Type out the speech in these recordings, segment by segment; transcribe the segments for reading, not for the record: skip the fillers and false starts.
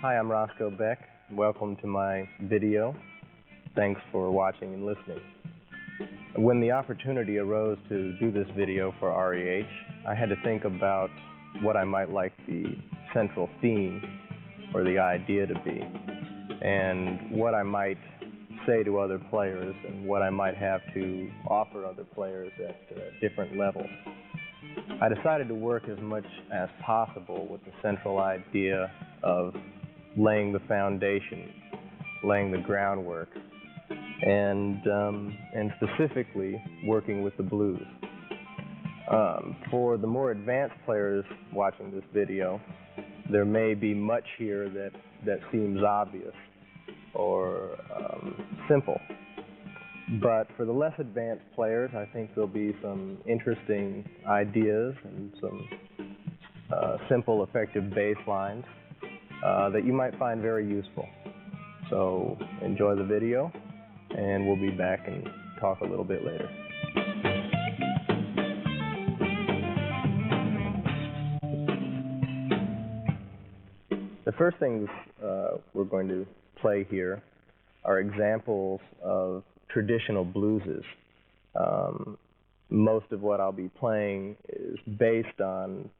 Hi, I'm Roscoe Beck. Welcome to my video. Thanks for watching and listening. When the opportunity arose to do this video for REH, I had to think about what I might like the central theme or the idea to be, and what I might say to other players, and what I might have to offer other players at different levels. I decided to work as much as possible with the central idea of laying the foundation, laying the groundwork, and specifically working with the blues. For the more advanced players watching this video, there may be much here that seems obvious or simple. But for the less advanced players, I think there'll be some interesting ideas and some simple, effective bass lines that you might find very useful. So enjoy the video, and we'll be back and talk a little bit later. The first things we're going to play here are examples of traditional blueses. Most of what I'll be playing is based on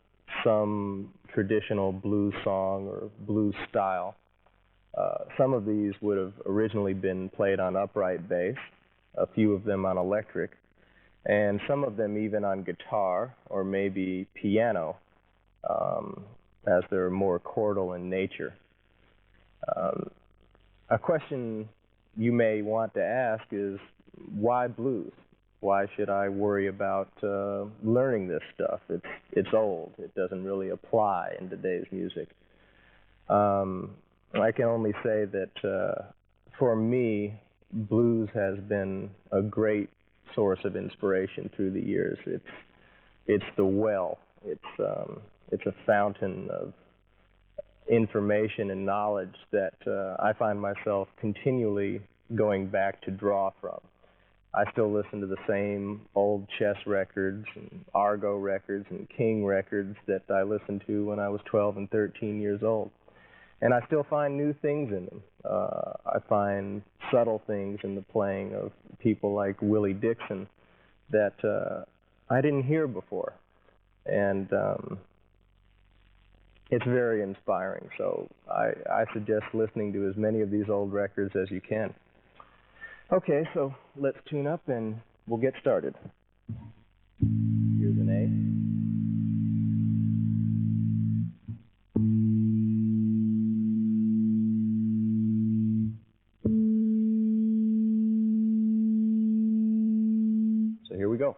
some traditional blues song or blues style. Some of these would have originally been played on upright bass, a few of them on electric, and some of them even on guitar or maybe piano, as they're more chordal in nature. A question you may want to ask is, why blues? Why should I worry about learning this stuff? It's old. It doesn't really apply in today's music. I can only say that for me, blues has been a great source of inspiration through the years. It's the well. It's a fountain of information and knowledge that I find myself continually going back to draw from. I still listen to the same old Chess records and Argo records and King records that I listened to when I was 12 and 13 years old. And I still find new things in them. I find subtle things in the playing of people like Willie Dixon that I didn't hear before. And it's very inspiring. So I suggest listening to as many of these old records as you can. Okay, so let's tune up and we'll get started. Here's an A. So here we go.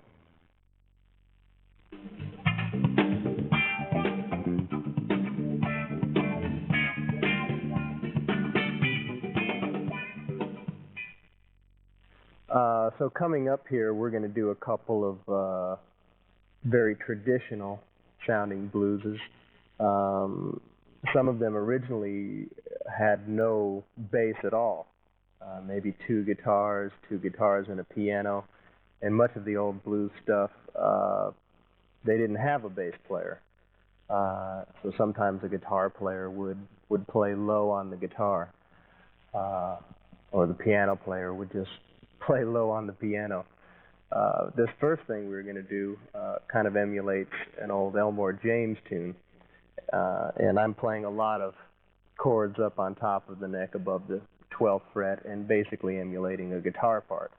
So coming up here, we're going to do a couple of very traditional sounding blueses. Some of them originally had no bass at all, maybe two guitars and a piano, and much of the old blues stuff, they didn't have a bass player. So sometimes a guitar player would play low on the guitar, or the piano player would just play low on the piano. This first thing we're going to do kind of emulates an old Elmore James tune, and I'm playing a lot of chords up on top of the neck above the 12th fret and basically emulating a guitar part.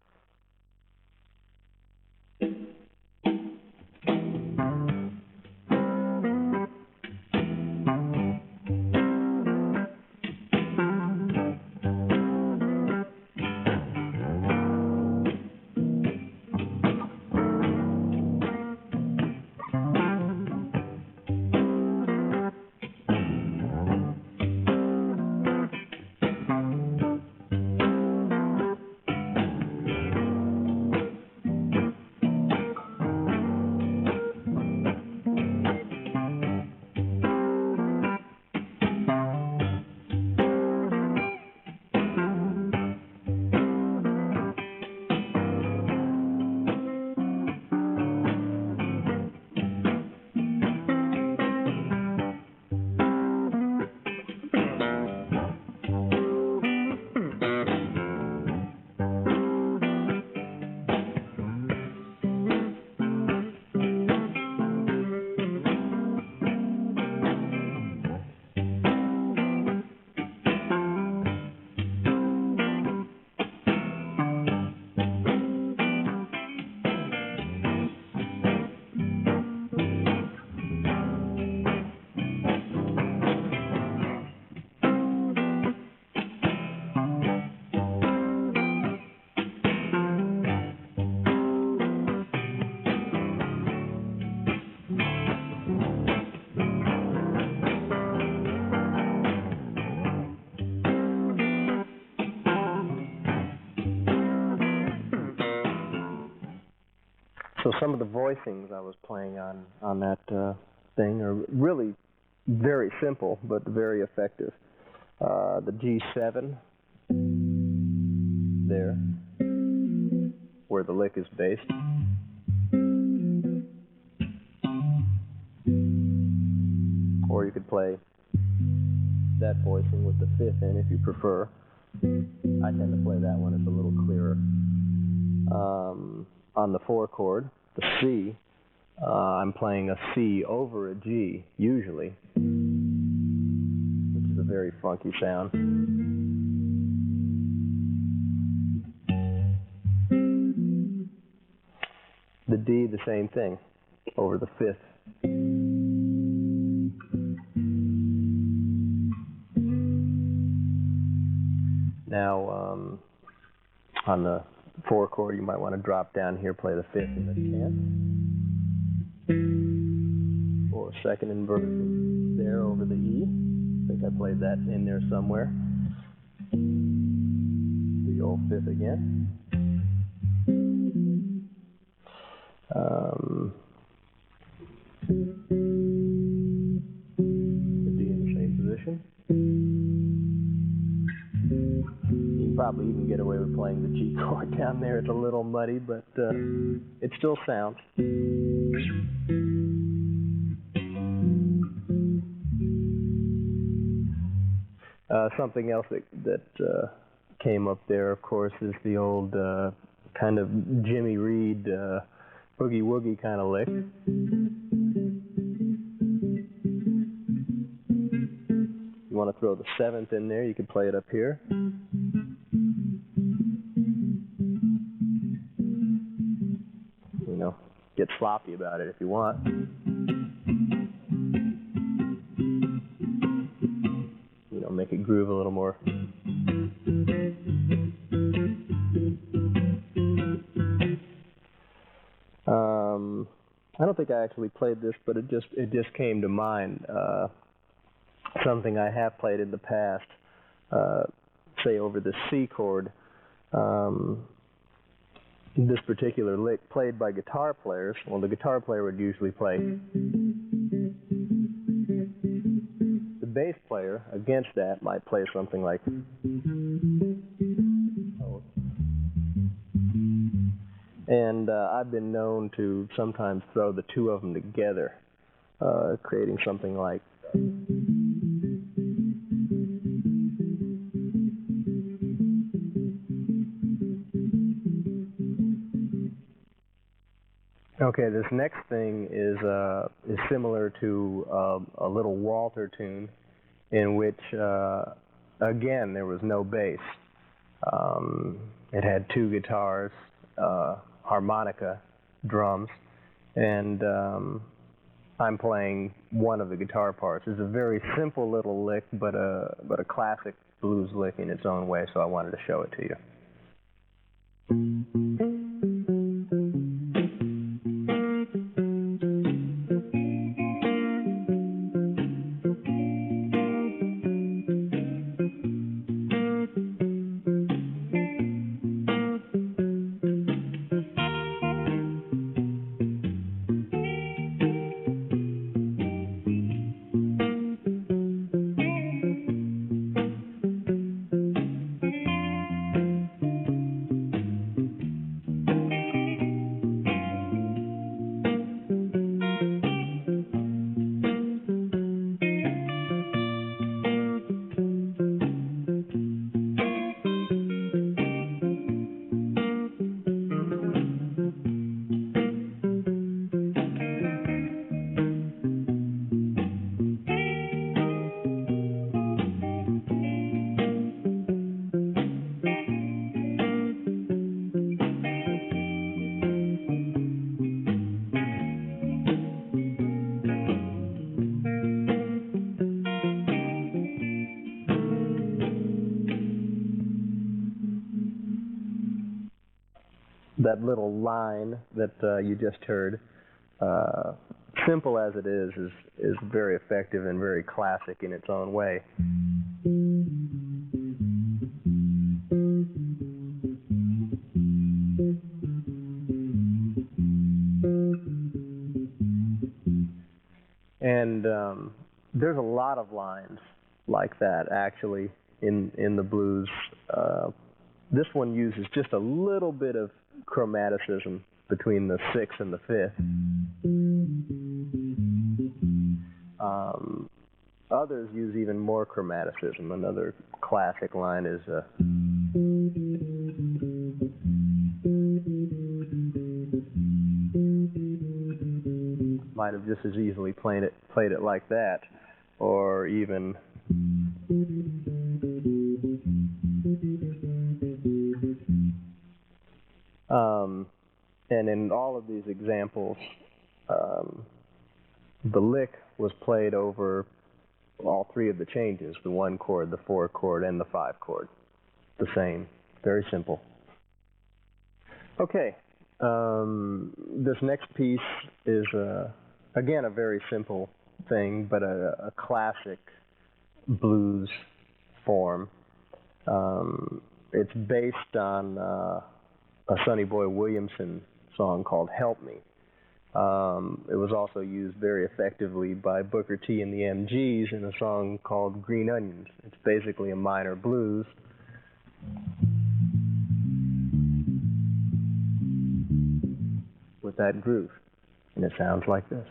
So some of the voicings I was playing on that thing are really very simple, but very effective. The G7 there, where the lick is based. Or you could play that voicing with the 5th in if you prefer. I tend to play that one, it's a little clearer. On the 4 chord, the C, I'm playing a C over a G, usually, which is a very funky sound. The D, the same thing, over the 5th. Now, on the 4 chord, you might want to drop down here, play the 5th and the 10th. Or 2nd inversion there over the E. I think I played that in there somewhere. The old 5th again. The D in the same position. You can probably even get away with playing the G chord down there. It's a little muddy, but it still sounds. Something else that came up there, of course, is the old kind of Jimmy Reed boogie woogie kind of lick. You want to throw the 7th in there, you can play it up here. You know, get sloppy about it if you want. You know, make it groove a little more. I don't think I actually played this, but it just came to mind. Something I have played in the past, say over the C chord. This particular lick played by guitar players. Well, the guitar player would usually play. The bass player against that might play something like. And I've been known to sometimes throw the two of them together, creating something like. Okay, this next thing is similar to a little Walter tune, in which again there was no bass. It had two guitars, harmonica, drums, and I'm playing one of the guitar parts. It's a very simple little lick, but a classic blues lick in its own way. So I wanted to show it to you. That little line that you just heard, simple as it is very effective and very classic in its own way. And there's a lot of lines like that actually in the blues. This one uses just a little bit of chromaticism between the sixth and the fifth. Others use even more chromaticism. Another classic line is might have just as easily played it like that, or even and in all of these examples, the lick was played over all three of the changes, the 1 chord, the 4 chord, and the 5 chord. The same. Very simple. Okay. This next piece is, again, a very simple thing, but a classic blues form. It's based on a Sonny Boy Williamson song called Help Me. It was also used very effectively by Booker T and the MGs in a song called Green Onions. It's basically a minor blues. With that groove. And it sounds like this.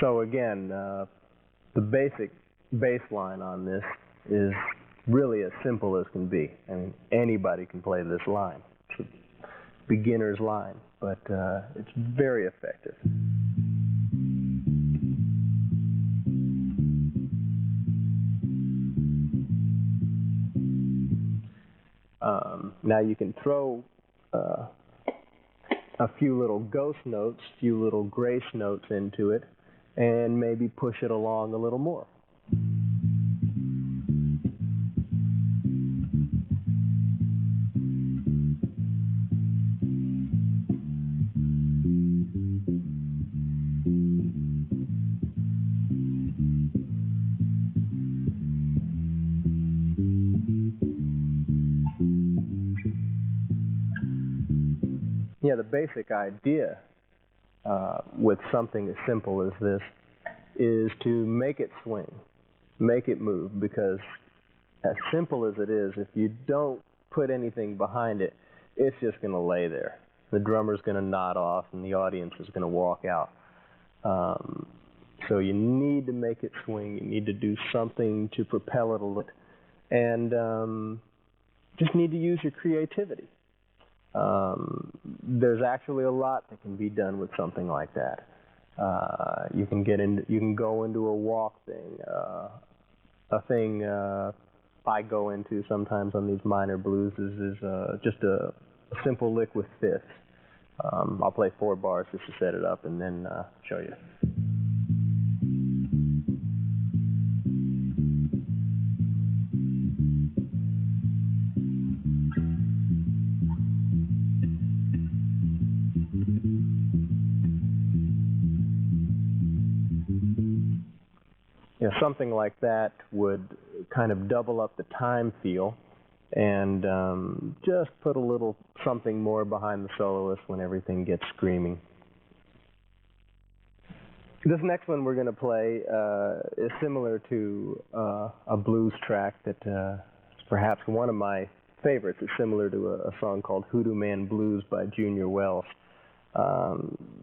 So again, the basic bass line on this is really as simple as can be. I mean, anybody can play this line. It's a beginner's line, but it's very effective. Now you can throw a few little ghost notes, few little grace notes into it, and maybe push it along a little more. Yeah, the basic idea with something as simple as this is to make it swing, make it move, because as simple as it is, if you don't put anything behind it, it's just going to lay there. The drummer's going to nod off and the audience is going to walk out. So you need to make it swing, you need to do something to propel it a little, and just need to use your creativity. There's actually a lot that can be done with something like that. You can go into a walk thing. A thing I go into sometimes on these minor blues is just a simple lick with fifths. I'll play 4 bars just to set it up and then show you. You know, something like that would kind of double up the time feel and just put a little something more behind the soloist when everything gets screaming. This next one we're going to play is similar to a blues track that is perhaps one of my favorites. It's similar to a song called Hoodoo Man Blues by Junior Wells.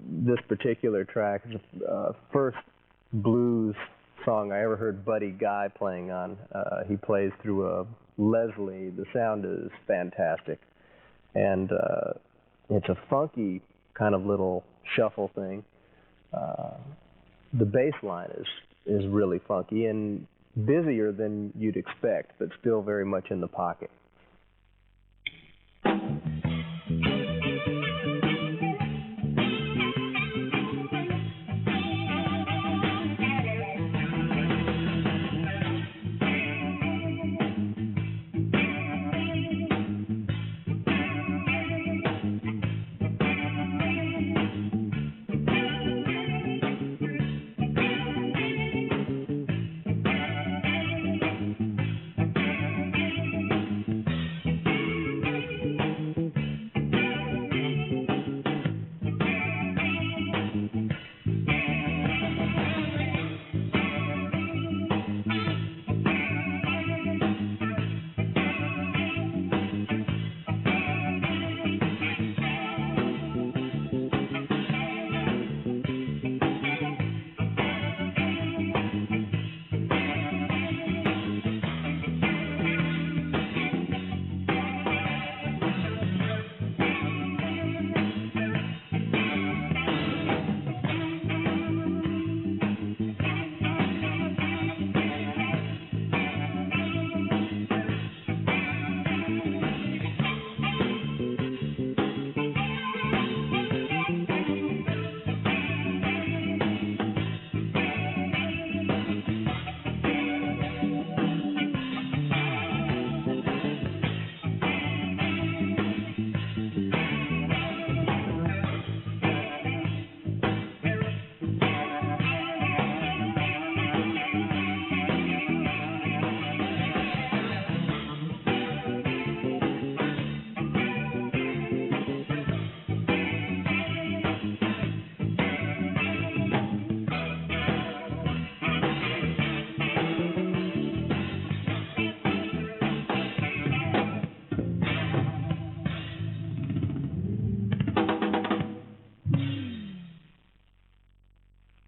This particular track is the first blues song I ever heard Buddy Guy playing on. He plays through a Leslie. The sound is fantastic, and it's a funky kind of little shuffle thing. The bass line is really funky and busier than you'd expect, but still very much in the pocket.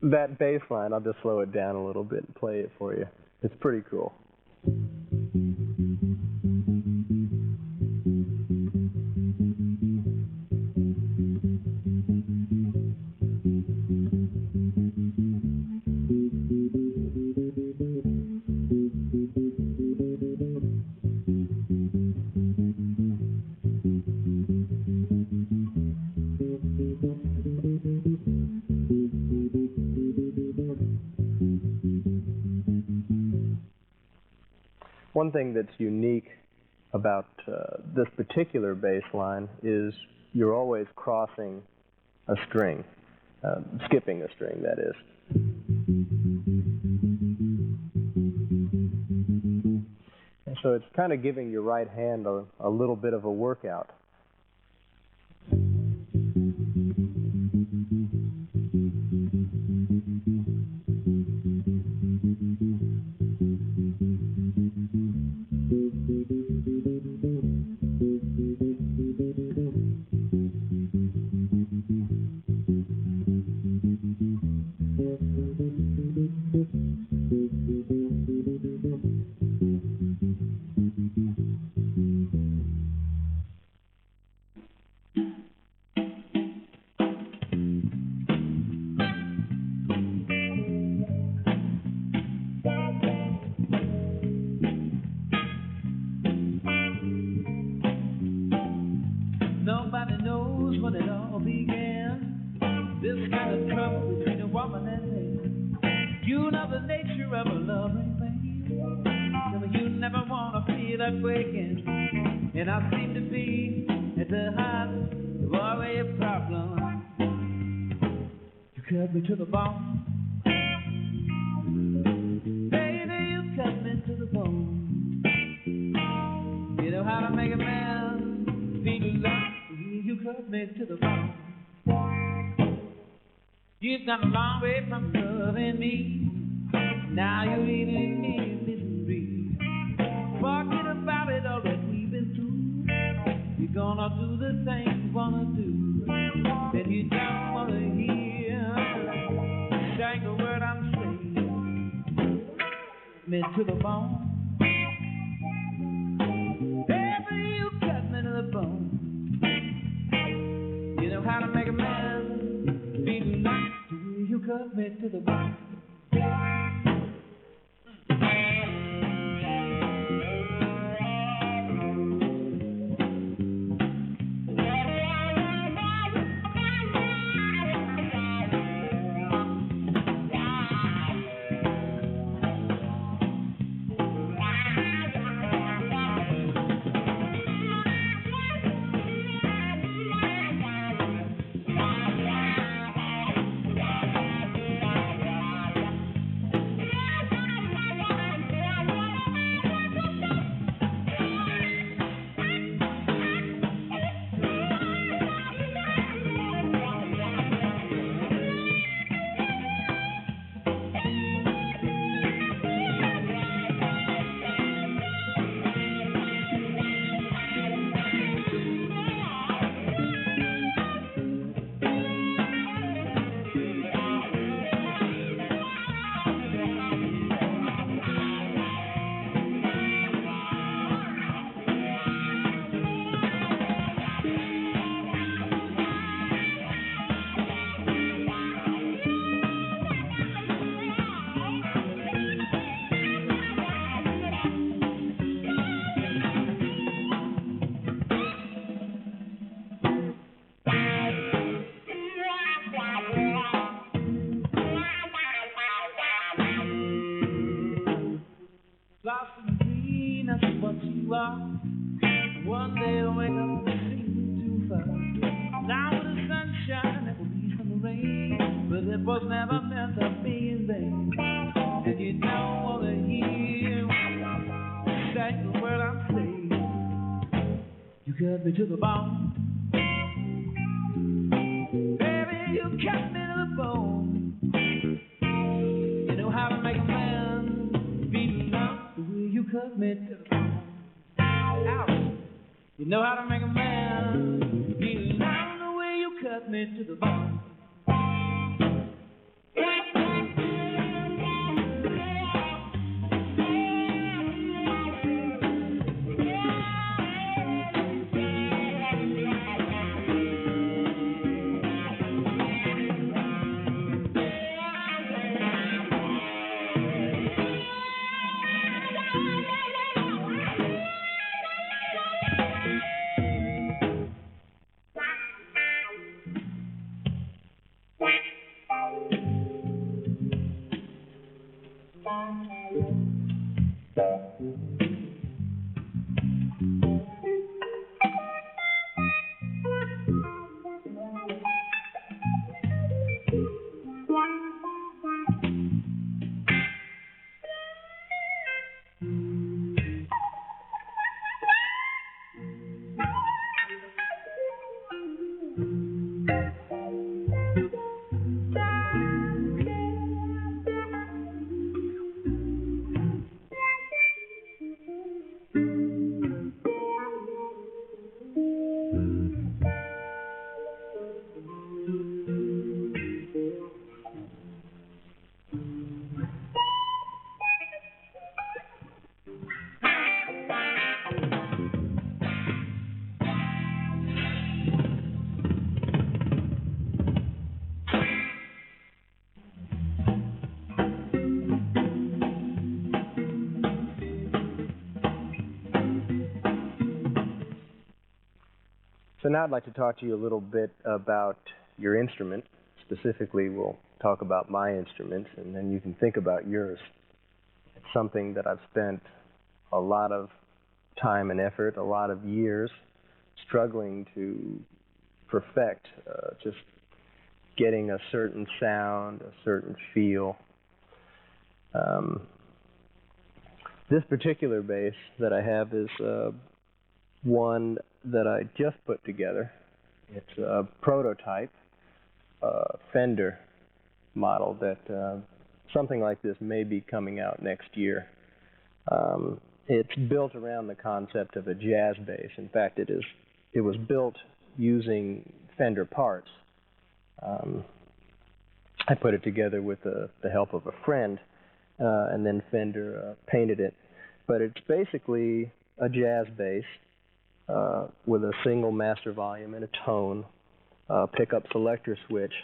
That bass line, I'll just slow it down a little bit and play it for you. It's pretty cool. One thing that's unique about this particular bass line is you're always crossing a string, skipping a string, that is. And so it's kind of giving your right hand a little bit of a workout. Nobody knows when it all began. This kind of trouble between a woman and man. You know the nature of a loving thing. You never want to feel that way again. And I seem to be at the heart of all your problems. You cut me to the bone. Baby, you cut me to the bone. You know how to make a man feel like you cut me to the bone. You've gone a long way from loving me. Now you're leaving me in misery. Forget about it all that we've been through. You're gonna do the things you wanna do. Then you don't wanna hear a single word I'm saying. Me to the bone. Baby, you cut me to the bone. You know how to make a man feel like the way you cut me to the bone. One day I'll wake up and seem too far. Now with the sunshine, it will be from the rain. But it was never meant to be in vain. And you don't want to hear the word I'm saying. You cut me to the bone. Baby, you cut me to the bone. You know how to make a man feel love the way you cut me to the bone. Ouch. You know how to make a man feel love the way you cut me to the bone. now I'd like to talk to you a little bit about your instrument. Specifically, we'll talk about my instruments, and then you can think about yours. It's something that I've spent a lot of time and effort, a lot of years struggling to perfect, just getting a certain sound, a certain feel. This particular bass that I have is one that I just put together. It's a prototype Fender model that something like this may be coming out next year. It's built around the concept of a jazz bass. In fact, it was built using Fender parts. I put it together with the help of a friend, and then Fender painted it. But it's basically a jazz bass with a single master volume and a tone, pickup selector switch,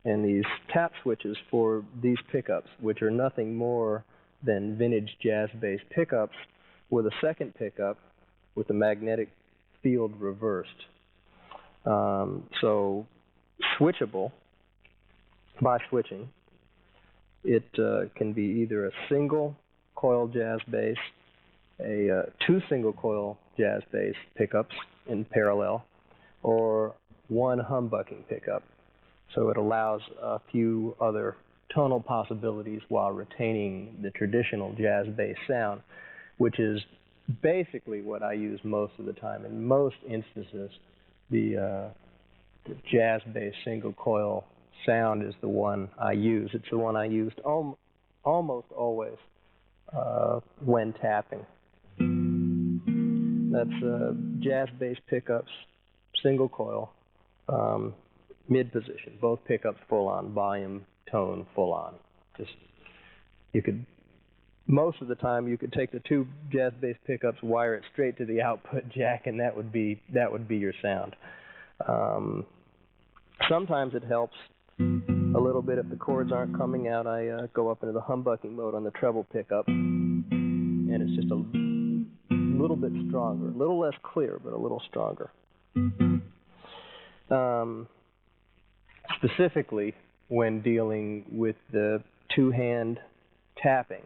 and these tap switches for these pickups, which are nothing more than vintage jazz bass pickups with a second pickup with the magnetic field reversed. So switchable by switching. It can be either a single coil jazz bass, two single coil jazz bass pickups in parallel, or one humbucking pickup. So it allows a few other tonal possibilities while retaining the traditional jazz bass sound, which is basically what I use most of the time. In most instances, the jazz bass single coil sound is the one I use. It's the one I used almost always when tapping. That's jazz bass pickups, single coil, mid position. Both pickups full on, volume, tone, full on. Most of the time you could take the two jazz bass pickups, wire it straight to the output jack, and that would be your sound. Sometimes it helps a little bit if the chords aren't coming out. I go up into the humbucking mode on the treble pickup, and it's just a little bit stronger, a little less clear, but a little stronger. Specifically, when dealing with the two-hand tapping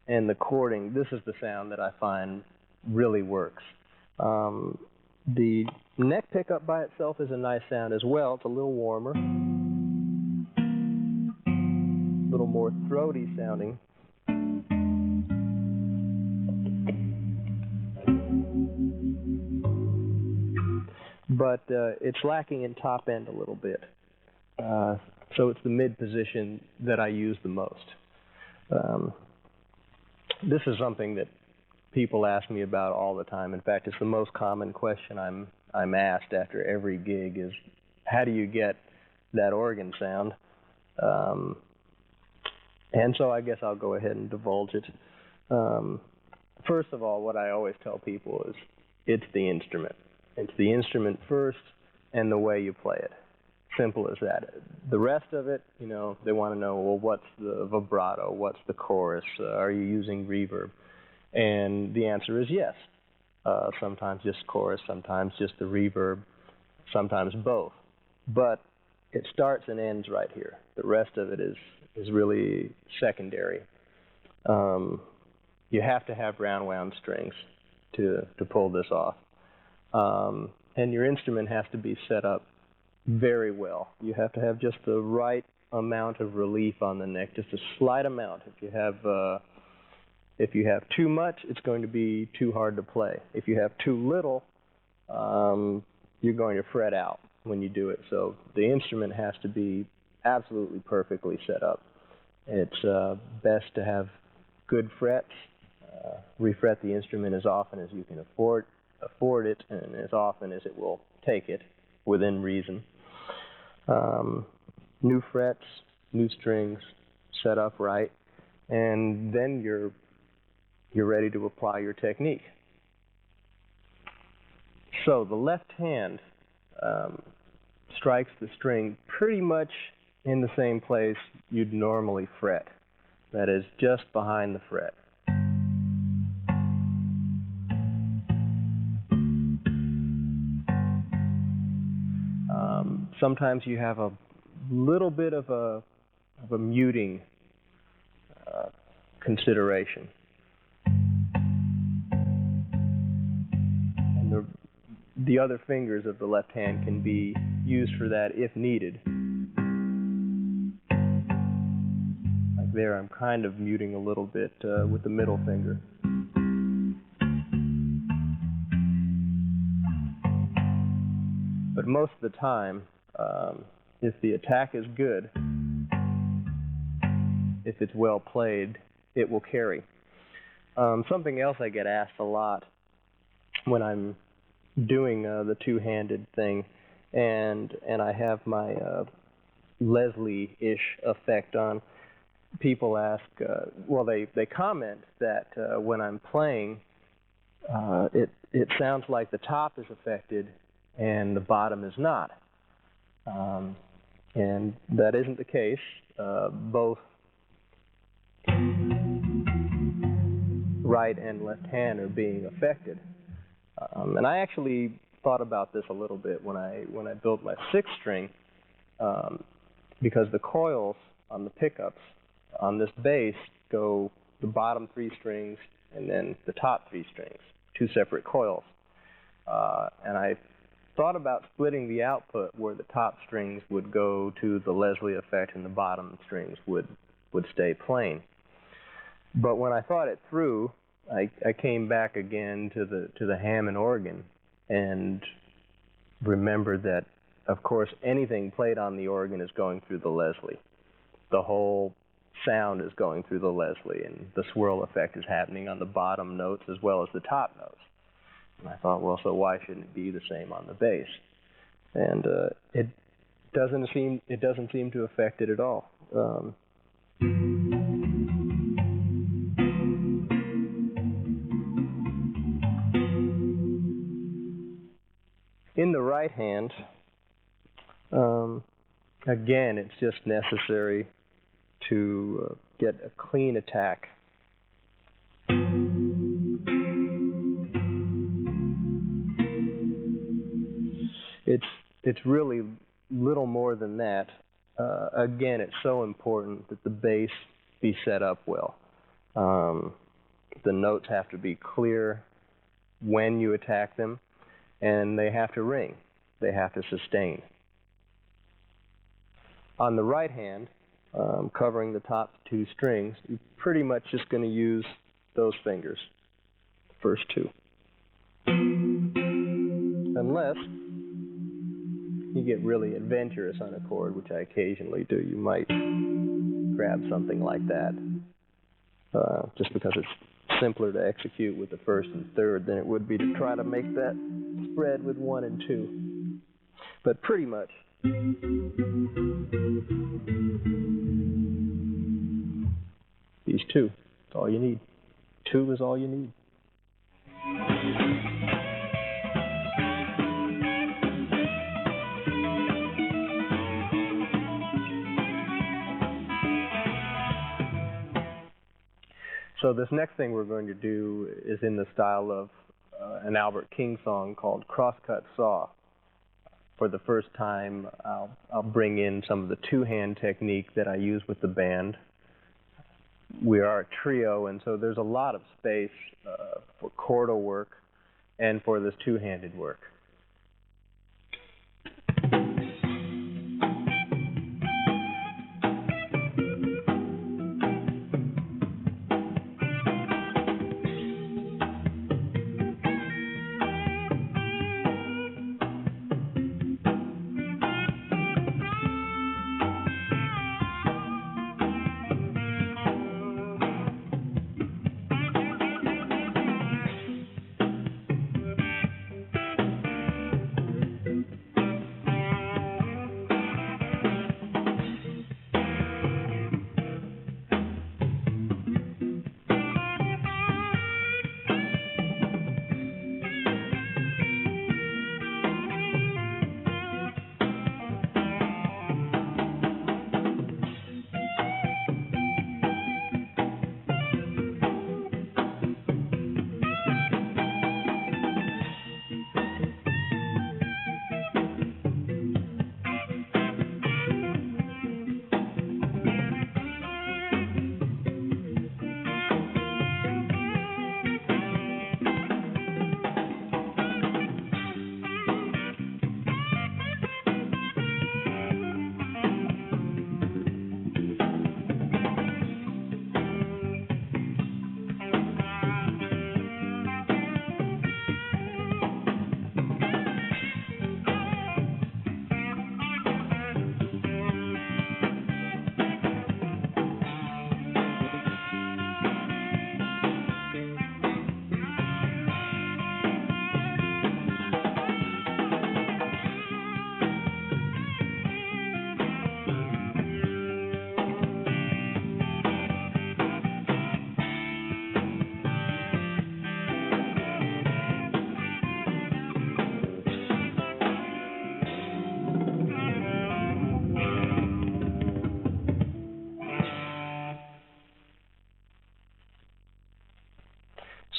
and the chording, this is the sound that I find really works. The neck pickup by itself is a nice sound as well. It's a little warmer, a little more throaty sounding. But it's lacking in top end a little bit. So it's the mid position that I use the most. This is something that people ask me about all the time. In fact, it's the most common question I'm asked after every gig is, how do you get that organ sound? And so I guess I'll go ahead and divulge it. First of all, what I always tell people is it's the instrument. It's the instrument first and the way you play it. Simple as that. The rest of it, they want to know, well, what's the vibrato? What's the chorus? Are you using reverb? And the answer is yes. Sometimes just chorus, sometimes just the reverb, sometimes both. But it starts and ends right here. The rest of it is really secondary. You have to have round wound strings to pull this off. And your instrument has to be set up very well. You have to have just the right amount of relief on the neck, just a slight amount. If you have too much, it's going to be too hard to play. If you have too little, you're going to fret out when you do it. So the instrument has to be absolutely perfectly set up. It's best to have good frets. Refret the instrument as often as you can afford it, and as often as it will take it, within reason. New frets, new strings, set up right, and then you're ready to apply your technique. So the left hand strikes the string pretty much in the same place you'd normally fret. That is, just behind the fret. sometimes you have a little bit of a muting consideration. And the other fingers of the left hand can be used for that if needed. Like there, I'm kind of muting a little bit with the middle finger. But most of the time, if the attack is good, if it's well played, it will carry. Something else I get asked a lot when I'm doing the two-handed thing, and I have my Leslie-ish effect on. People ask, well, they comment that when I'm playing, it sounds like the top is affected and the bottom is not. And that isn't the case. Both right and left hand are being affected. And I actually thought about this a little bit when I built my sixth string, because the coils on the pickups on this bass go the bottom three strings and then the top three strings, two separate coils. And I thought about splitting the output where the top strings would go to the Leslie effect and the bottom strings would stay plain. But when I thought it through, I came back again to the Hammond organ and remembered that, of course, anything played on the organ is going through the Leslie. The whole sound is going through the Leslie, and the swirl effect is happening on the bottom notes as well as the top notes. And I thought, well, so why shouldn't it be the same on the bass? And it doesn't seem to affect it at all. In the right hand, again, it's just necessary to get a clean attack. It's really little more than that. Again, it's so important that the bass be set up well. The notes have to be clear when you attack them, and they have to ring. They have to sustain. On the right hand, covering the top two strings, you're pretty much just going to use those fingers, the first two. Unless you get really adventurous on a chord, which I occasionally do. You might grab something like that, just because it's simpler to execute with the first and third than it would be to try to make that spread with one and two. But pretty much these two, that's all you need. Two is all you need. So this next thing we're going to do is in the style of an Albert King song called Crosscut Saw. For the first time, I'll bring in some of the two-hand technique that I use with the band. We are a trio, and so there's a lot of space for chordal work and for this two-handed work.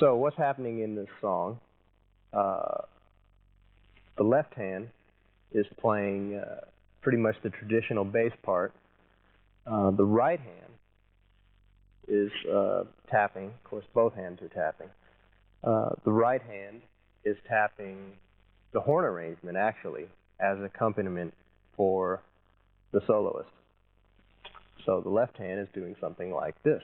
So what's happening in this song? The left hand is playing pretty much the traditional bass part. The right hand is tapping. Of course, both hands are tapping. The right hand is tapping the horn arrangement, actually, as accompaniment for the soloist. So the left hand is doing something like this.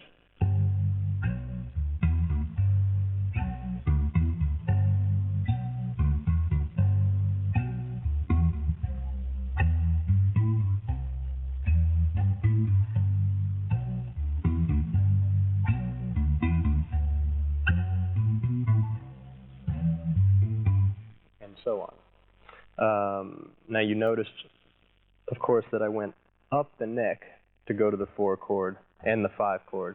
And so on. Now you noticed, of course, that I went up the neck to go to the 4 chord and the 5 chord.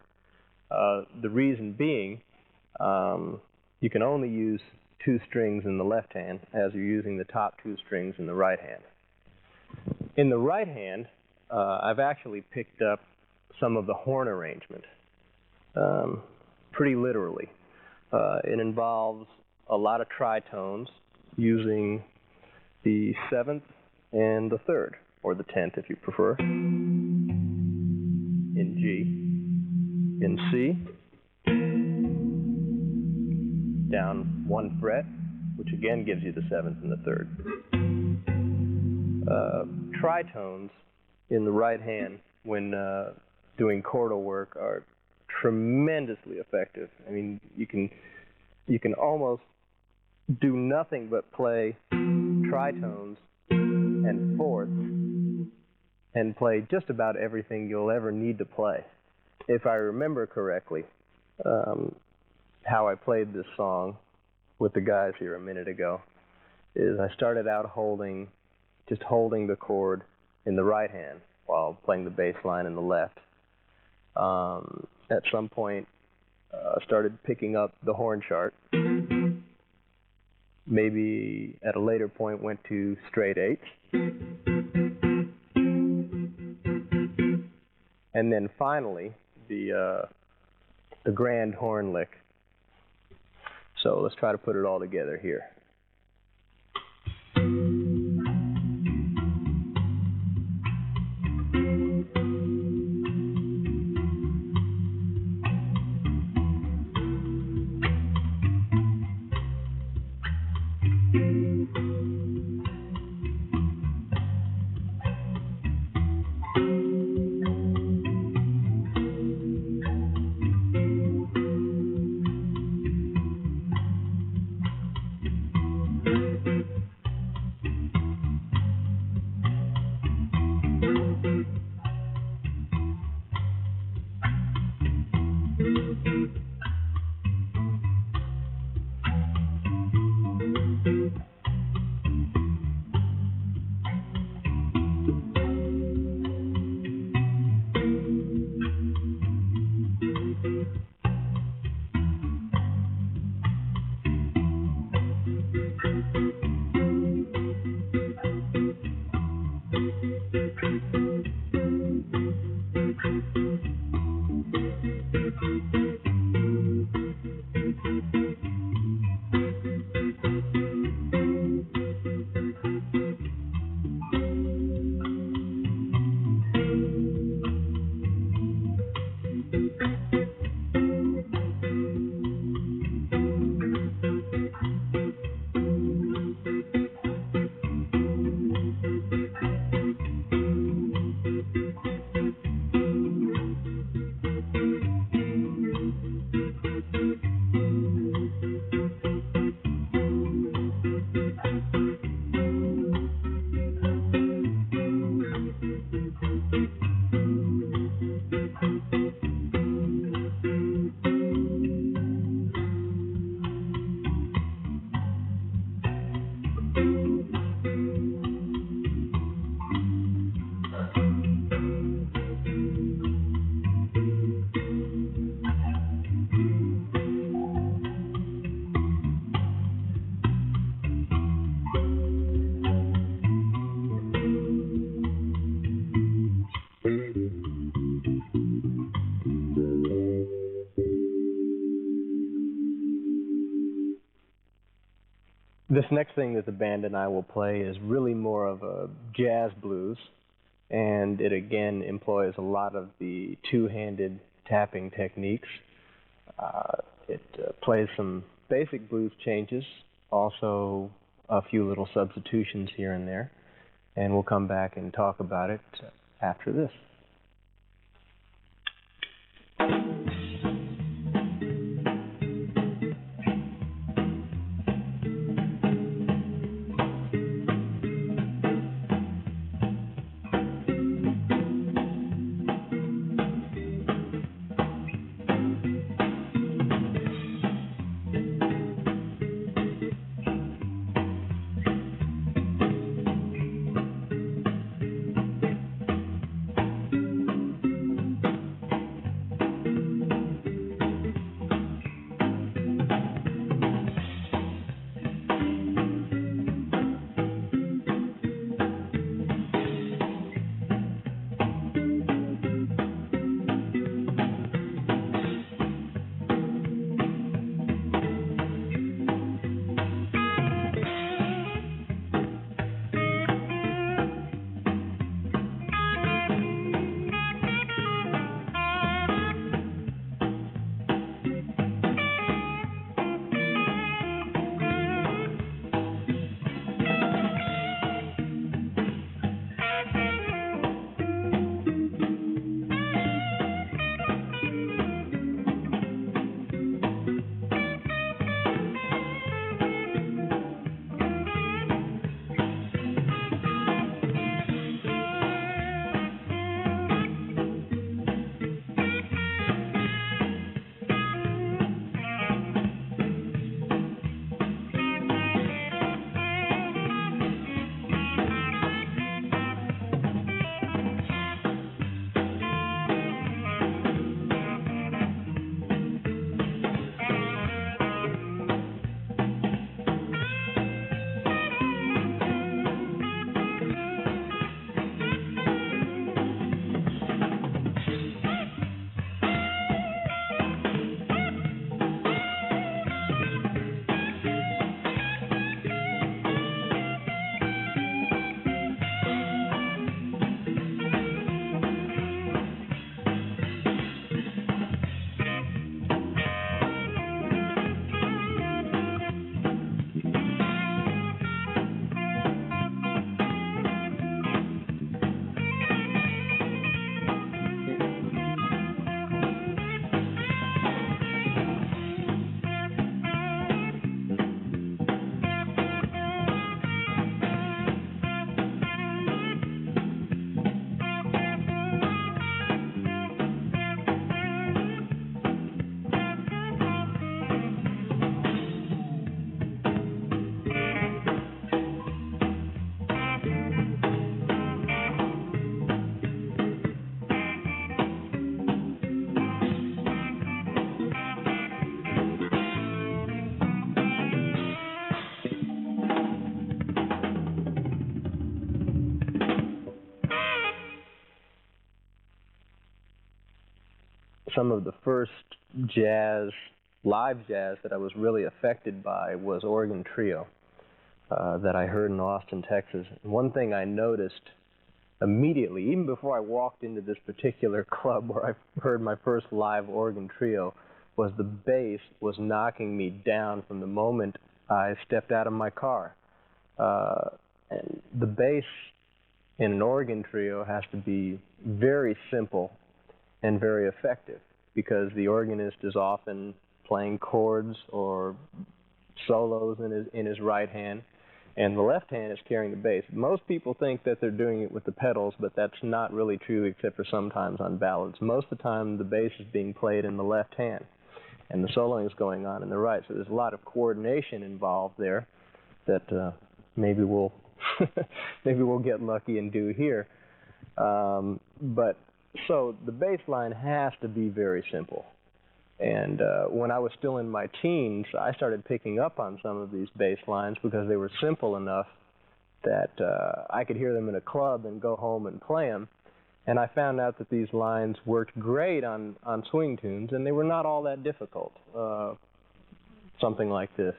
The reason being, you can only use 2 strings in the left hand as you're using the top 2 strings in the right hand. In the right hand, I've actually picked up some of the horn arrangement, pretty literally. It involves a lot of tritones using the 7th and the 3rd, or the 10th if you prefer, in G, in C, down 1 fret, which again gives you the 7th and the 3rd. Tritones in the right hand when doing chordal work are tremendously effective. I mean, you can almost do nothing but play tritones and fourths and play just about everything you'll ever need to play. If I remember correctly, how I played this song with the guys here a minute ago is I started out just holding the chord in the right hand while playing the bass line in the left. At some point, started picking up the horn chart. Maybe at a later point went to straight 8s. And then finally, the grand horn lick. So let's try to put it all together here. This next thing that the band and I will play is really more of a jazz blues, and it again employs a lot of the two-handed tapping techniques. It plays some basic blues changes, also a few little substitutions here and there, and we'll come back and talk about it after this. Some of the first live jazz that I was really affected by was organ trio that I heard in Austin, Texas. And one thing I noticed immediately, even before I walked into this particular club where I heard my first live organ trio, was the bass was knocking me down from the moment I stepped out of my car. And the bass in an organ trio has to be very simple and very effective, because the organist is often playing chords or solos in his right hand, and the left hand is carrying the bass. Most people think that they're doing it with the pedals, but that's not really true, except for sometimes on ballads. Most of the time, the bass is being played in the left hand, and the soloing is going on in the right. So there's a lot of coordination involved there that maybe we'll maybe we'll get lucky and do here. But so the bass line has to be very simple. And when I was still in my teens, I started picking up on some of these bass lines because they were simple enough that I could hear them in a club and go home and play them. And I found out that these lines worked great on swing tunes, and they were not all that difficult. Something like this.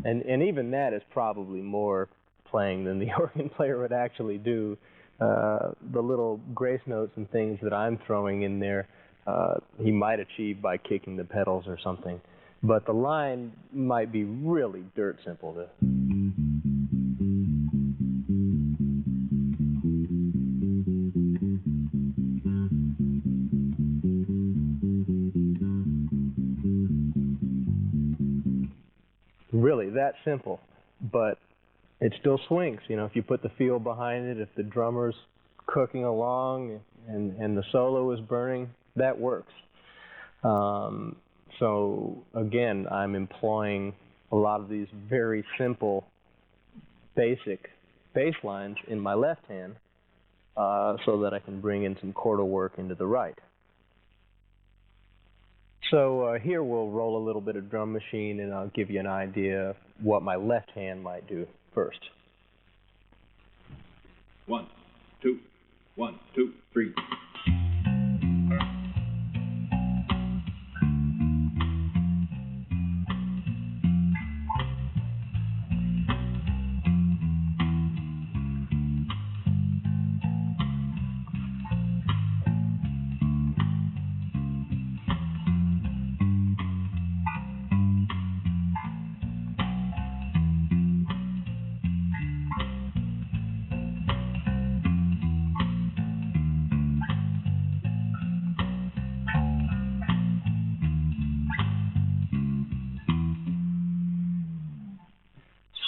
And even that is probably more playing than the organ player would actually do. The little grace notes and things that I'm throwing in there, he might achieve by kicking the pedals or something. But the line might be really dirt simple to. Really that simple, but it still swings. You know, if you put the feel behind it, if the drummer's cooking along and the solo is burning, that works. So again, I'm employing a lot of these very simple, basic bass lines in my left hand so that I can bring in some chordal work into the right. So here we'll roll a little bit of drum machine, and I'll give you an idea of what my left hand might do first. 1, 2, 1, 2, 3.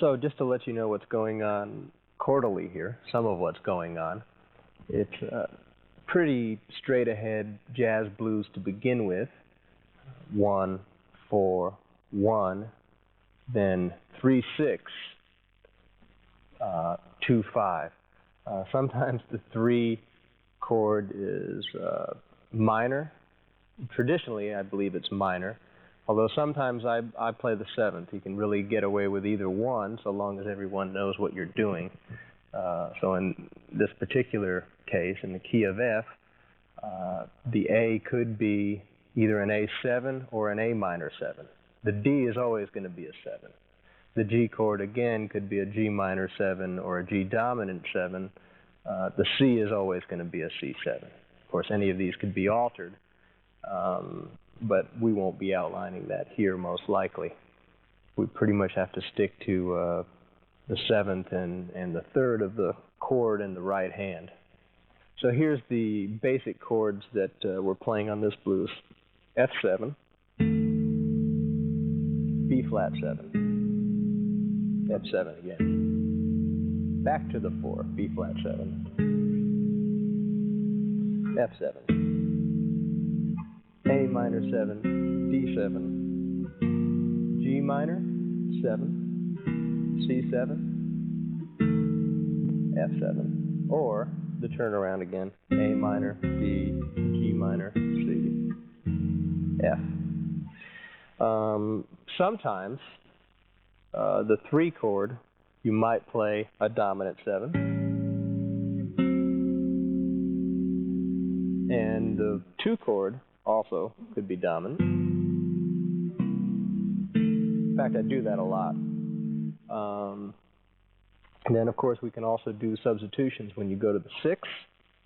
So just to let you know what's going on chordally here, some of what's going on, it's pretty straight ahead jazz blues to begin with. 1, 4, 1, then 3, 6, 2, 5. Sometimes the 3 chord is minor. Traditionally, I believe it's minor. Although sometimes I play the 7th. You can really get away with either one so long as everyone knows what you're doing. So in this particular case, in the key of F, the A could be either an A7 or an A minor 7. The D is always going to be a 7. The G chord, again, could be a G minor 7 or a G dominant 7. The C is always going to be a C7. Of course, any of these could be altered. But we won't be outlining that here most likely. We pretty much have to stick to the 7th and the 3rd of the chord in the right hand. So here's the basic chords that we're playing on this blues. F7, B flat 7, F7 again, back to the 4, B flat 7, F7, A minor 7, D7, G minor 7, C7, F7, or the turnaround again, A minor, B, G minor, C, F. Sometimes the 3 chord, you might play a dominant 7, and the 2 chord also could be dominant. In fact, I do that a lot. And then, of course, we can also do substitutions when you go to the 6,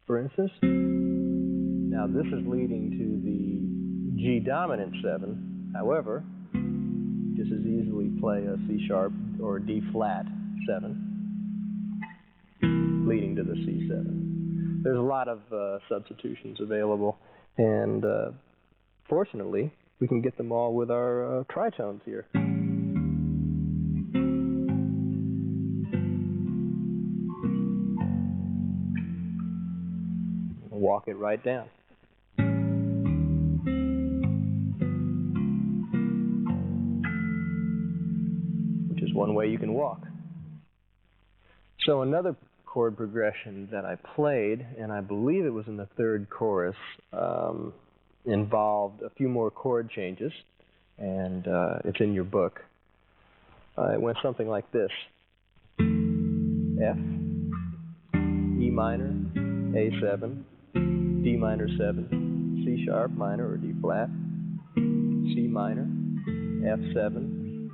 for instance. Now, this is leading to the G dominant 7. However, just as easily play a C sharp or D flat 7, leading to the C7. There's a lot of substitutions available. And fortunately, we can get them all with our tritones here. Walk it right down. Which is one way you can walk. So another chord progression that I played, and I believe it was in the 3rd chorus, involved a few more chord changes, and it's in your book. It went something like this. F, E minor, A7, D minor 7, C sharp minor or D flat, C minor, F7,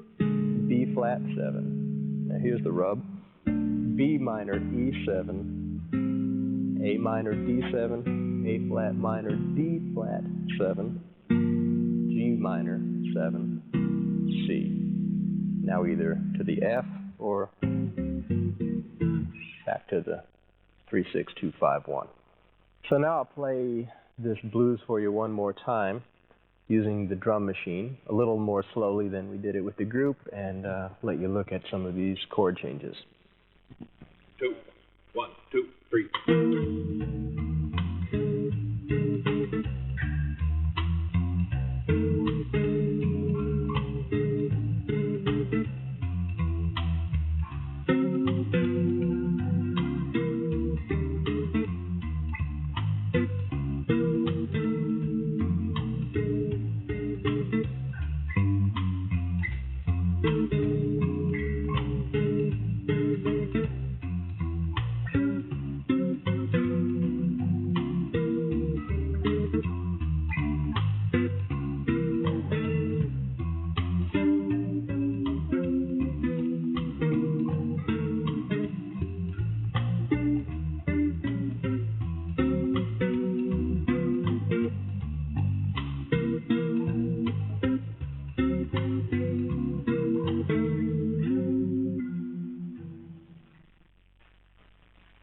B flat 7. Now here's the rub. B minor E7, A minor D7, A flat minor D flat 7, G minor 7, C. Now either to the F or back to the 3-6-2-5-1. So now I'll play this blues for you one more time using the drum machine, a little more slowly than we did it with the group, and let you look at some of these chord changes. 2, 1, 2, 3.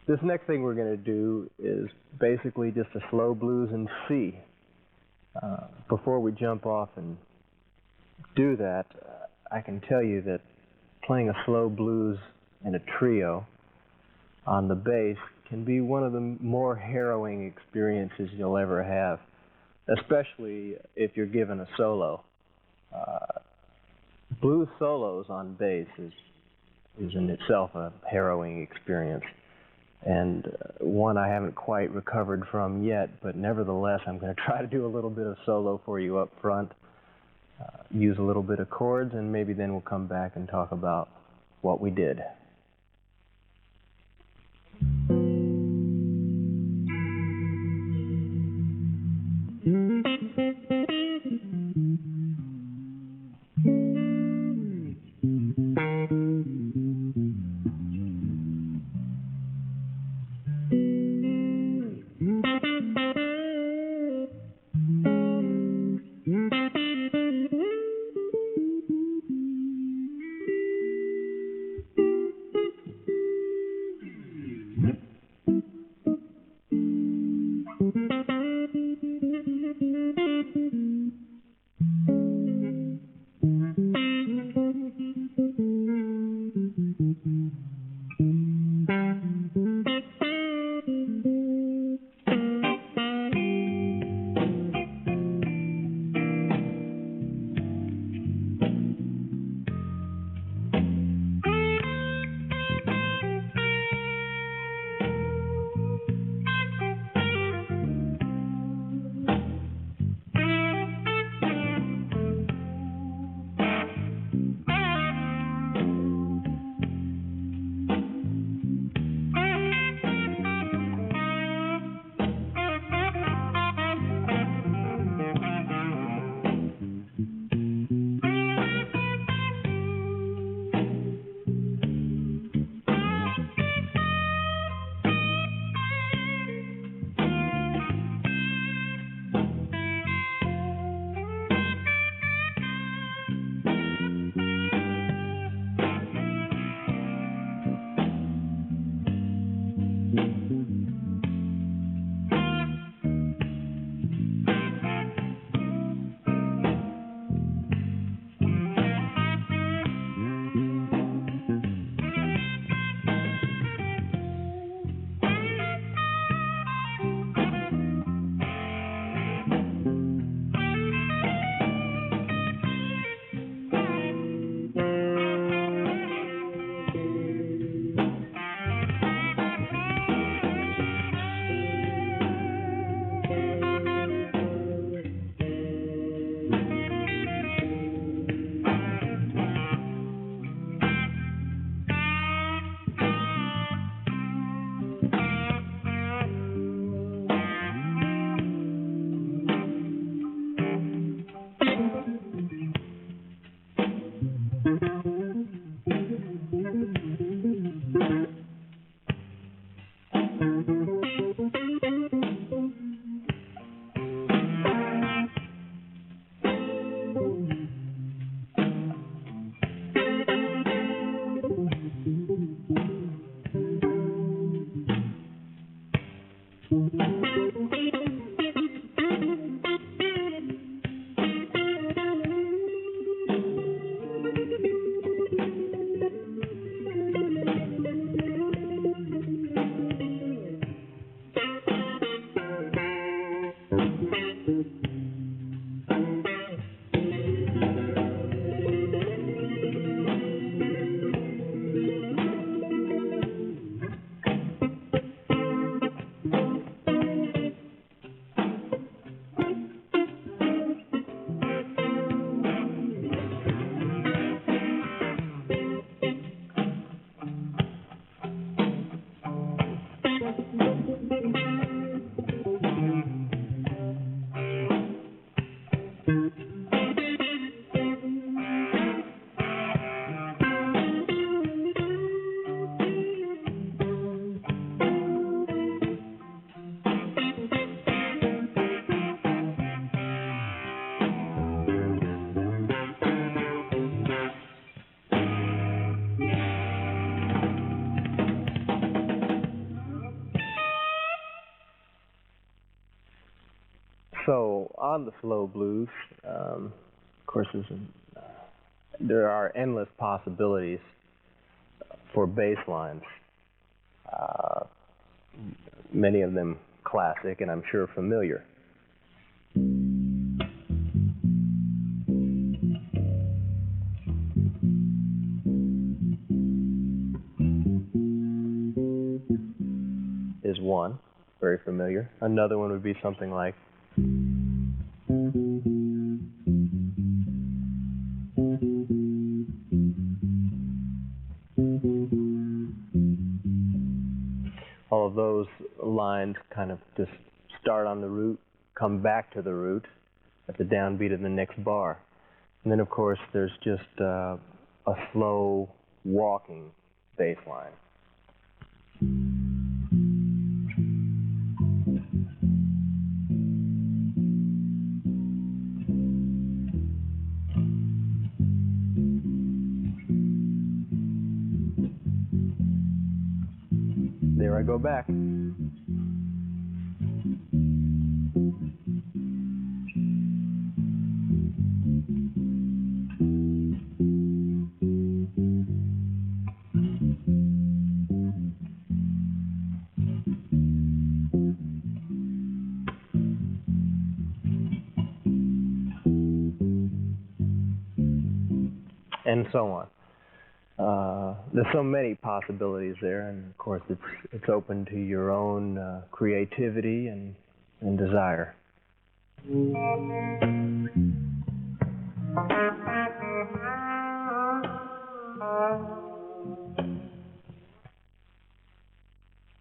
This next thing we're going to do is basically just a slow blues in C. Before we jump off and do that, I can tell you that playing a slow blues in a trio on the bass can be one of the more harrowing experiences you'll ever have, especially if you're given a solo. Blues solos on bass is in itself a harrowing experience, and one I haven't quite recovered from yet, but nevertheless I'm going to try to do a little bit of solo for you up front, use a little bit of chords, and maybe then we'll come back and talk about what we did. So on the slow blues, of course, there are endless possibilities for bass lines. Many of them classic and I'm sure familiar. Is one, very familiar. Another one would be something like all of those lines kind of just start on the root, come back to the root at the downbeat of the next bar. And then, of course, there's just a slow walking bass line. There I go back. And so on. There's so many possibilities there, and of course it's open to your own creativity and desire.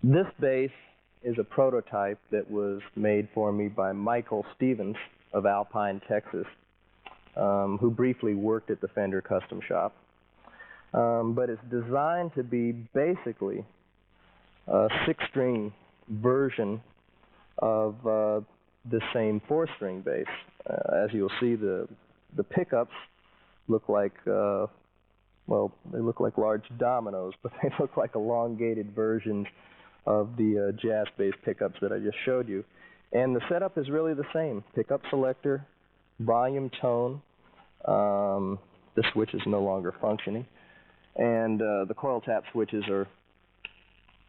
This bass is a prototype that was made for me by Michael Stevens of Alpine, Texas, who briefly worked at the Fender Custom Shop. But it's designed to be basically a 6-string version of the same 4-string bass. As you'll see, the pickups look like, well, they look like large dominoes, but they look like elongated versions of the jazz bass pickups that I just showed you. And the setup is really the same. Pickup selector, volume tone, the switch is no longer functioning, and the coil tap switches are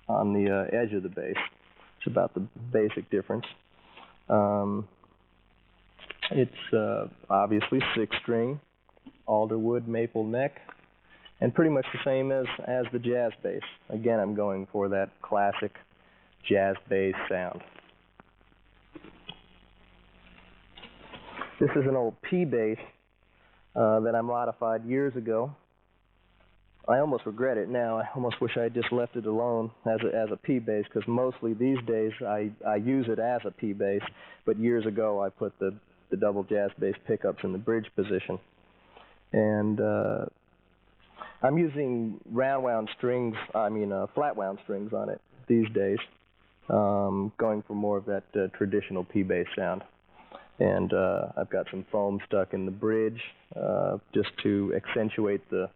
on the edge of the bass. It's about the basic difference. It's obviously 6-string, alderwood, maple neck, and pretty much the same as the jazz bass. Again, I'm going for that classic jazz bass sound. This is an old P bass that I modified years ago. I almost regret it now. I almost wish I had just left it alone as a P bass, because mostly these days I use it as a P bass, but years ago I put the double jazz bass pickups in the bridge position. And I'm using flat wound strings on it these days, going for more of that traditional P bass sound. And I've got some foam stuck in the bridge just to accentuate the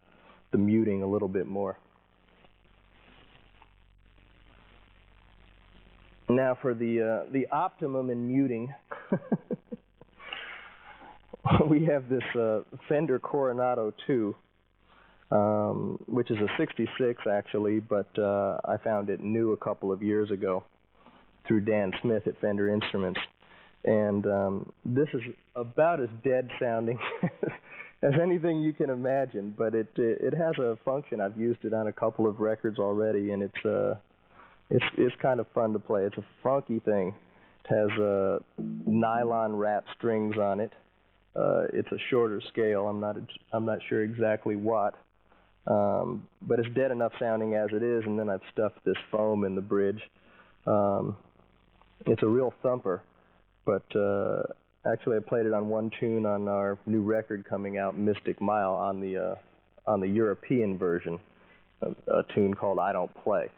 muting a little bit more. Now for the optimum in muting, we have this Fender Coronado 2, which is a 66 actually, but I found it new a couple of years ago through Dan Smith at Fender Instruments. And this is about as dead sounding as anything you can imagine, but it has a function. I've used it on a couple of records already, and it's kind of fun to play. It's a funky thing. It has nylon wrap strings on it. It's a shorter scale. I'm not sure exactly what, but it's dead enough sounding as it is. And then I've stuffed this foam in the bridge. It's a real thumper. But actually, I played it on one tune on our new record coming out, Mystic Mile, on the European version, a tune called "I Don't Play."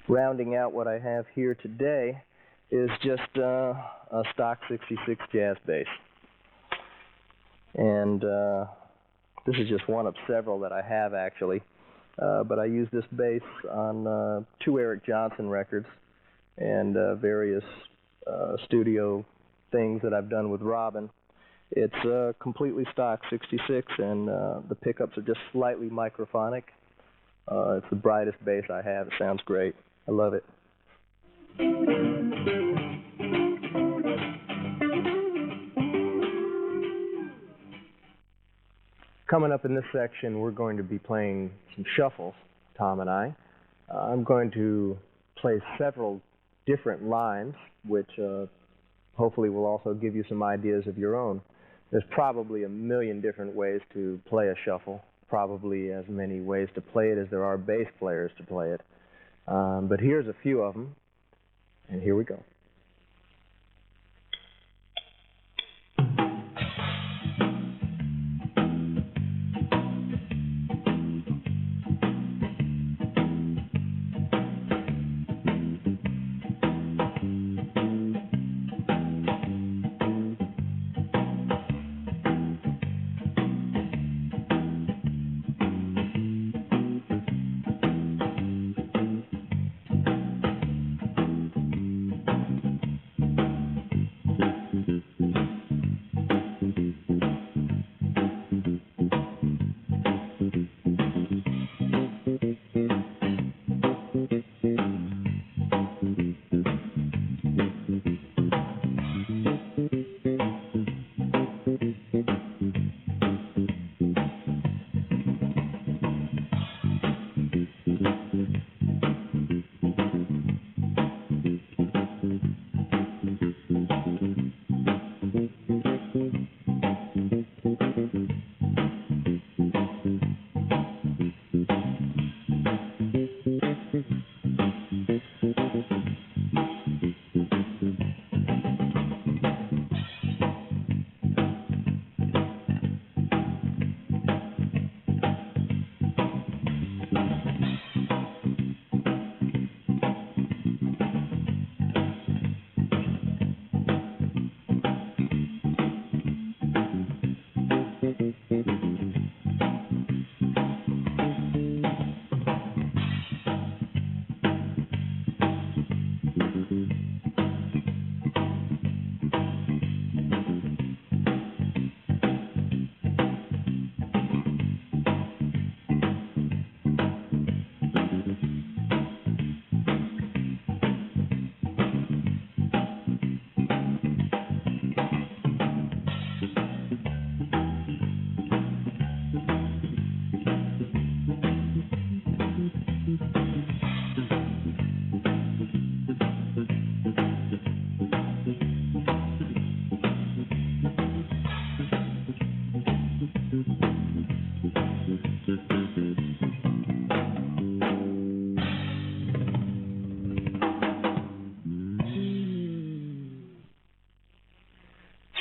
Rounding out what I have here today is just a stock 66 jazz bass, and this is just one of several that I have actually. but I use this bass on 2 Eric Johnson records and various studio things that I've done with Robin. It's completely stock 66, and the pickups are just slightly microphonic. It's the brightest bass I have. It sounds great. I love it. Coming up in this section, we're going to be playing some shuffles, Tom and I. I'm going to play several different lines, which hopefully will also give you some ideas of your own. There's probably a million different ways to play a shuffle, probably as many ways to play it as there are bass players to play it. But here's a few of them, and here we go.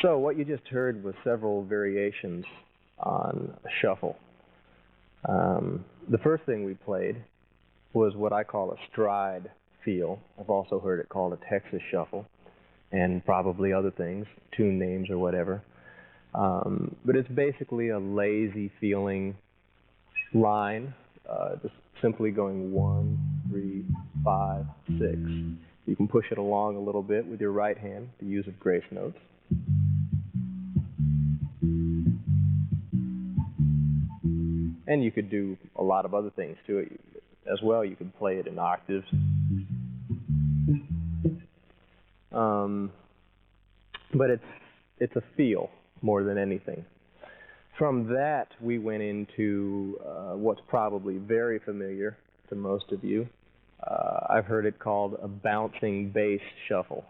So what you just heard was several variations on a shuffle. The first thing we played was what I call a stride feel. I've also heard it called a Texas shuffle, and probably other things, tune names or whatever. But it's basically a lazy feeling line, just simply going 1, 3, 5, 6. You can push it along a little bit with your right hand, the use of grace notes. And you could do a lot of other things to it as well. You could play it in octaves. But it's a feel more than anything. From that, we went into what's probably very familiar to most of you. I've heard it called a bouncing bass shuffle.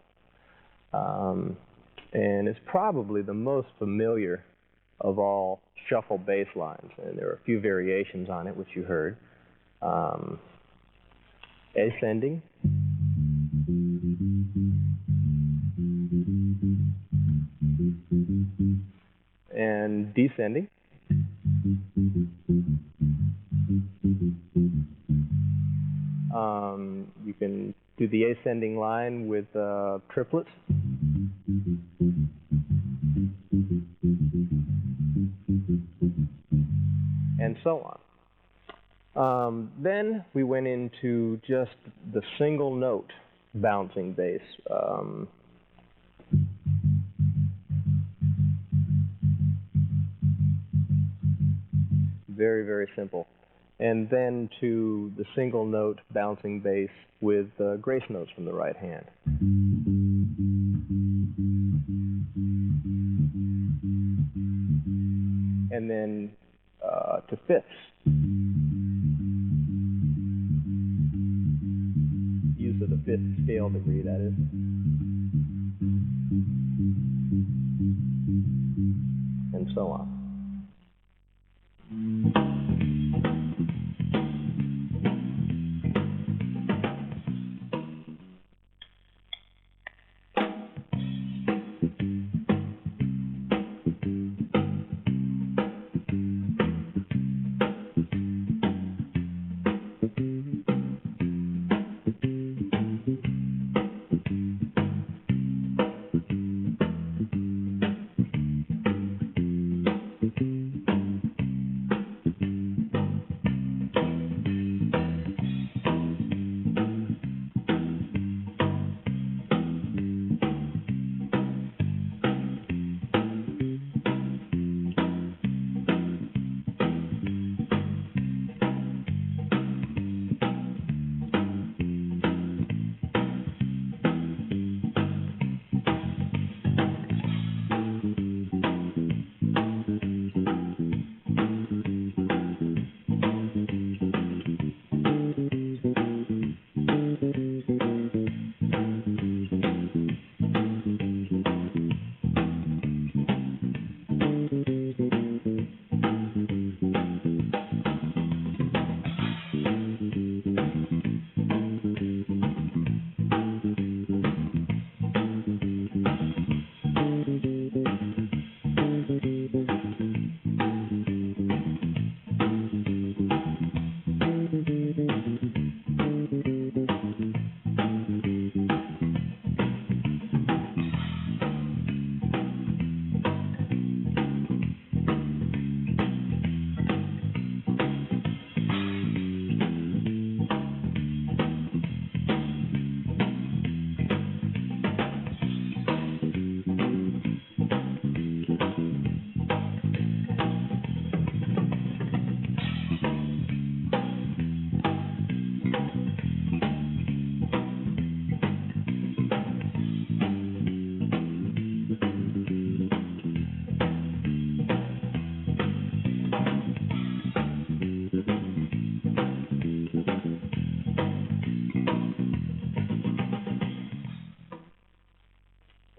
And it's probably the most familiar of all shuffle bass lines, and there are a few variations on it, which you heard. Ascending, and descending, you can do the ascending line with triplets. And so on. Then we went into just the single note bouncing bass. Very, very simple. And then to the single note bouncing bass with grace notes from the right hand. And then to fifths. Use of the fifth scale degree, that is. And so on.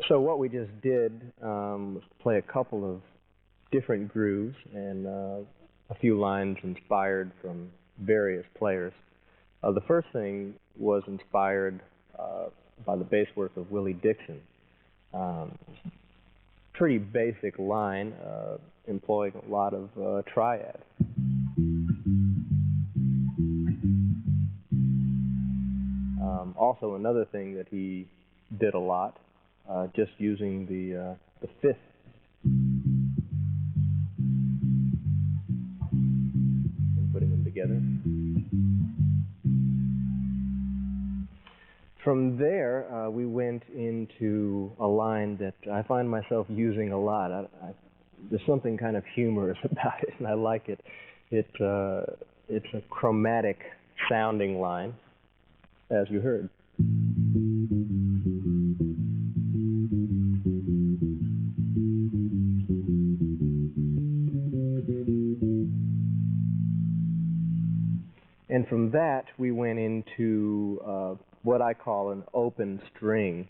So what we just did was play a couple of different grooves and a few lines inspired from various players. The first thing was inspired by the bass work of Willie Dixon. Pretty basic line, employing a lot of triad. Also, another thing that he did a lot, just using the fifth and putting them together. From there, we went into a line that I find myself using a lot. There's something kind of humorous about it, and I like it. It's a chromatic sounding line, as you heard. And from that, we went into what I call an open string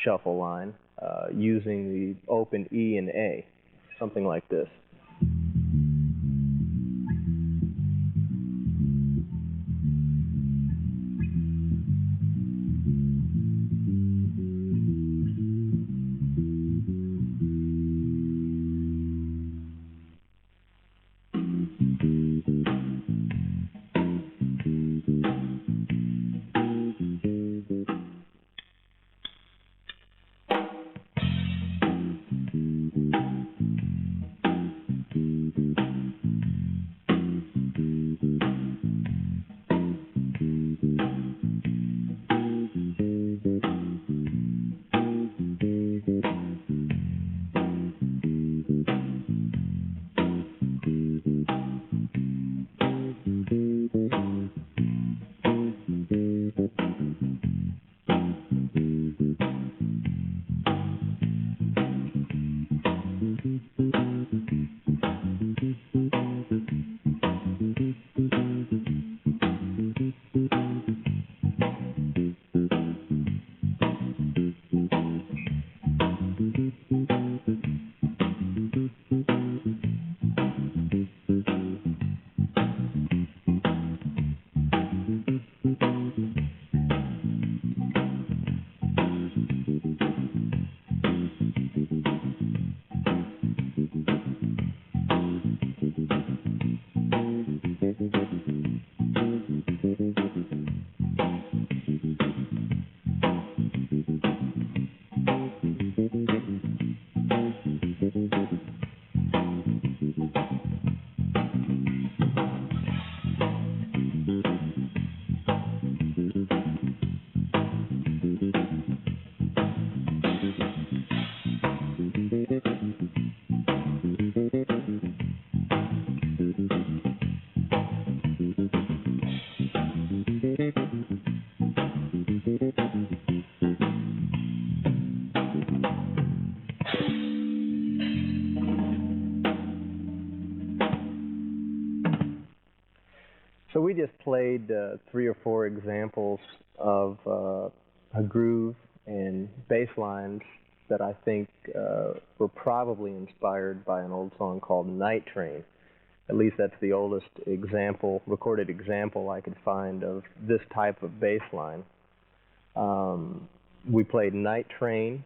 shuffle line, using the open E and A, something like this. So we just played 3 or 4 examples of a groove and bass lines that I think were probably inspired by an old song called Night Train. At least that's the oldest example, recorded example I could find of this type of bass line. We played Night Train,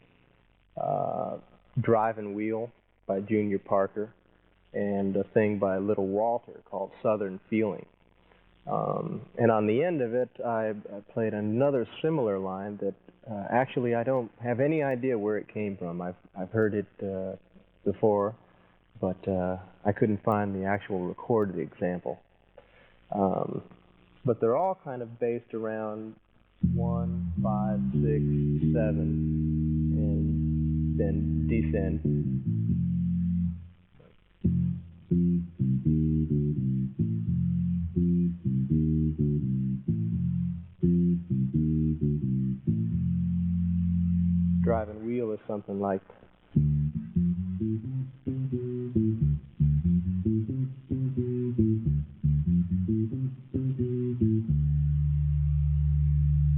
Drive and Wheel by Junior Parker, and a thing by Little Walter called Southern Feeling. And on the end of it, I played another similar line that actually I don't have any idea where it came from. I've heard it before, but I couldn't find the actual recorded example. But they're all kind of based around 1, 5, 6, 7, and then descend. Drive and Wheel is something like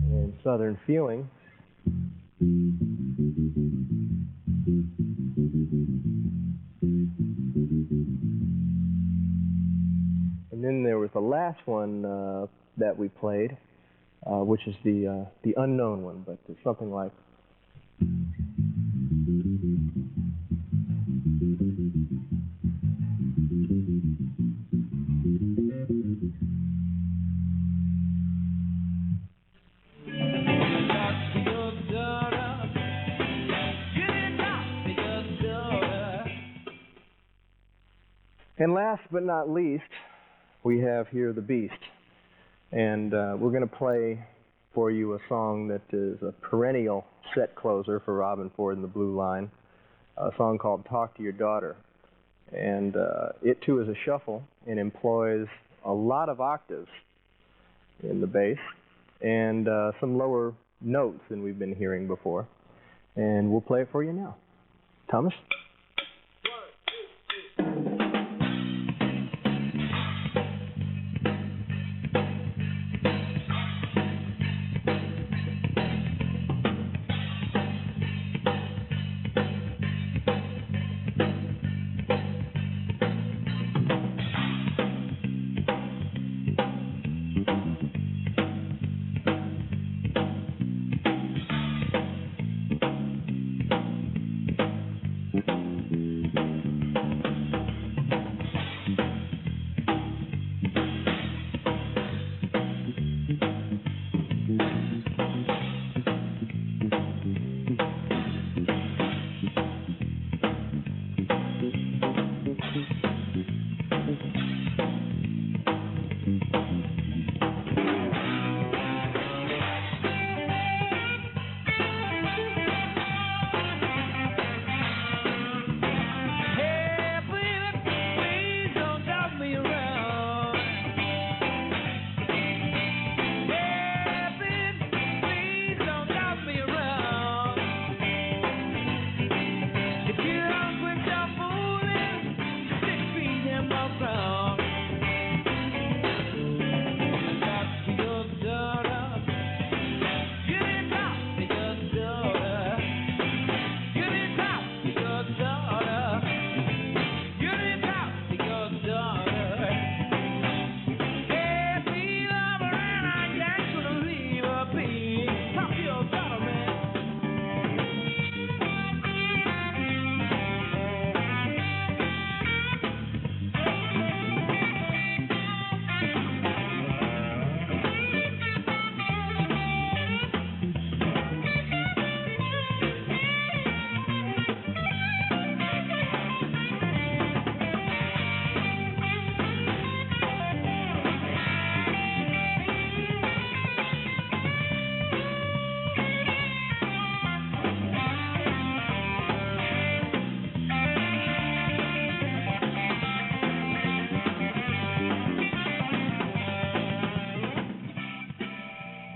and Southern Feeling and then there was the last one that we played, which is the unknown one, but it's something like And last but not least, we have here the Beast. And we're going to play for you a song that is a perennial set closer for Robin Ford and the Blue Line, a song called Talk to Your Daughter. And it too is a shuffle and employs a lot of octaves in the bass and some lower notes than we've been hearing before. And we'll play it for you now. Thomas?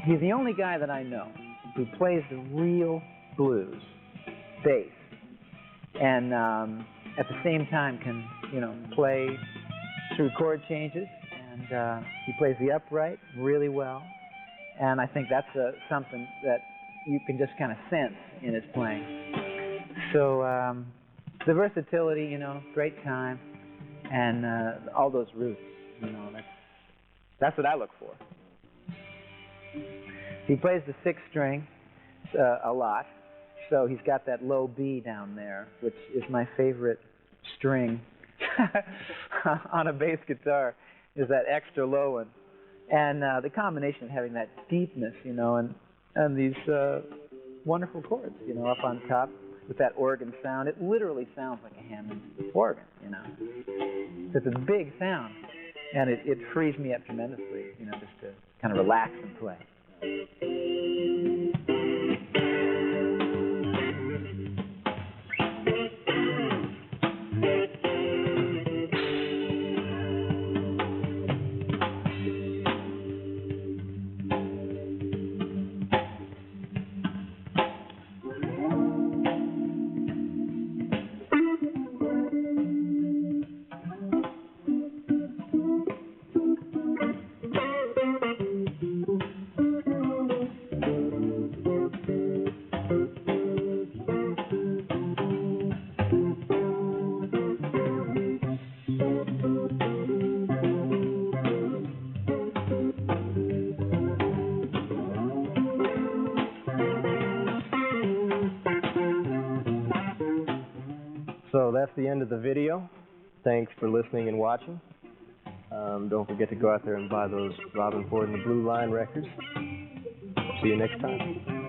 He's the only guy that I know who plays the real blues bass, and at the same time can, play through chord changes and he plays the upright really well, and I think that's something that you can just kind of sense in his playing. So the versatility, you know, great time, and all those roots, you know, that's what I look for. He plays the sixth string a lot, so he's got that low B down there, which is my favorite string on a bass guitar, is that extra low one. And the combination of having that deepness, you know, and these wonderful chords, you know, up on top with that organ sound. It literally sounds like a Hammond organ, you know. It's a big sound, and it frees me up tremendously, you know, just to kind of relax and play. So that's the end of the video. Thanks for listening and watching. Don't forget to go out there and buy those Robin Ford and the Blue Line records. See you next time.